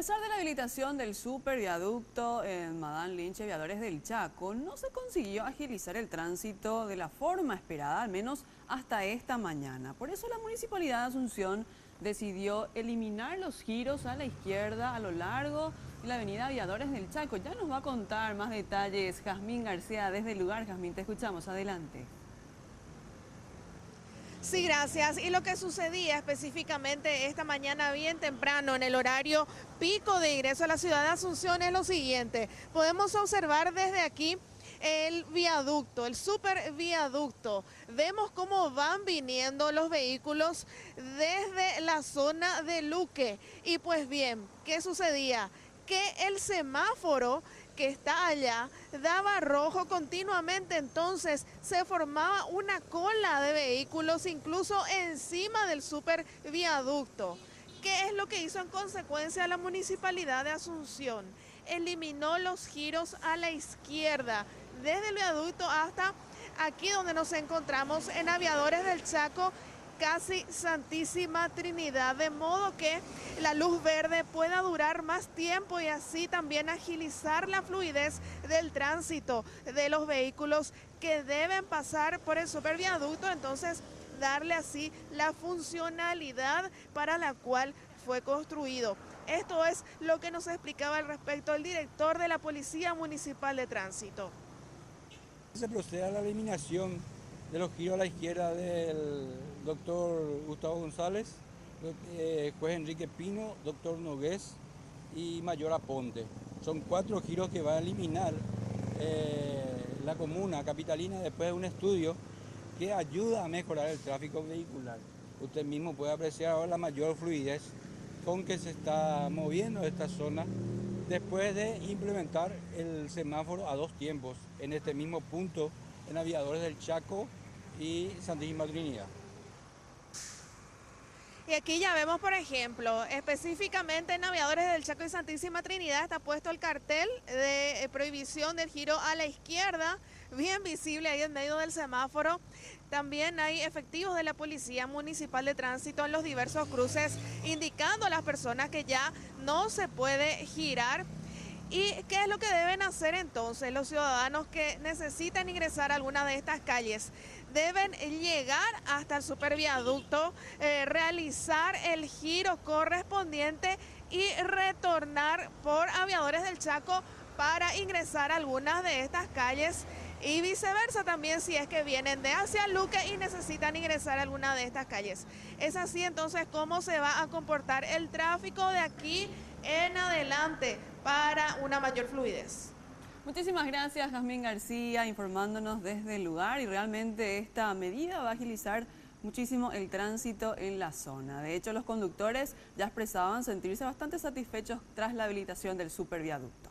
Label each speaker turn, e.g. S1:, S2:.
S1: pesar de la habilitación del superviaducto en Madán Lynch y Aviadores del Chaco, no se consiguió agilizar el tránsito de la forma esperada, al menos hasta esta mañana. Por eso la Municipalidad de Asunción decidió eliminar los giros a la izquierda a lo largo de la avenida Aviadores del Chaco. Ya nos va a contar más detalles Jazmín García desde el lugar. Jazmín, te escuchamos. Adelante.
S2: Sí, gracias. Y lo que sucedía específicamente esta mañana bien temprano en el horario pico de ingreso a la ciudad de Asunción es lo siguiente. Podemos observar desde aquí el viaducto, el superviaducto. Vemos cómo van viniendo los vehículos desde la zona de Luque. Y pues bien, ¿qué sucedía? Que el semáforo que está allá daba rojo continuamente, entonces se formaba una cola de vehículos incluso encima del superviaducto. ¿Qué es lo que hizo en consecuencia la Municipalidad de Asunción? Eliminó los giros a la izquierda, desde el viaducto hasta aquí donde nos encontramos en Aviadores del Chaco, casi Santísima Trinidad, de modo que la luz verde pueda durar más tiempo y así también agilizar la fluidez del tránsito de los vehículos que deben pasar por el superviaducto, entonces darle así la funcionalidad para la cual fue construido. Esto es lo que nos explicaba al respecto el director de la Policía Municipal de Tránsito.
S3: Se procede a la eliminación de los giros a la izquierda del doctor Gustavo González, juez Enrique Pino, doctor Nogués y mayor Aponte. Son 4 giros que va a eliminar la comuna capitalina después de un estudio que ayuda a mejorar el tráfico vehicular. Usted mismo puede apreciar ahora la mayor fluidez con que se está moviendo esta zona después de implementar el semáforo a 2 tiempos en este mismo punto en Aviadores del Chaco y Santísima Trinidad.
S2: Y aquí ya vemos, por ejemplo, específicamente en Aviadores del Chaco y Santísima Trinidad está puesto el cartel de prohibición del giro a la izquierda, bien visible ahí en medio del semáforo. También hay efectivos de la Policía Municipal de Tránsito en los diversos cruces, indicando a las personas que ya no se puede girar. ¿Y qué es lo que deben hacer entonces los ciudadanos que necesitan ingresar a alguna de estas calles? Deben llegar hasta el superviaducto, realizar el giro correspondiente y retornar por Aviadores del Chaco para ingresar a algunas de estas calles y viceversa también si es que vienen de hacia Luque y necesitan ingresar a alguna de estas calles. Es así entonces cómo se va a comportar el tráfico de aquí en adelante para una mayor fluidez.
S1: Muchísimas gracias, Jazmín García, informándonos desde el lugar, y realmente esta medida va a agilizar muchísimo el tránsito en la zona. De hecho, los conductores ya expresaban sentirse bastante satisfechos tras la habilitación del superviaducto.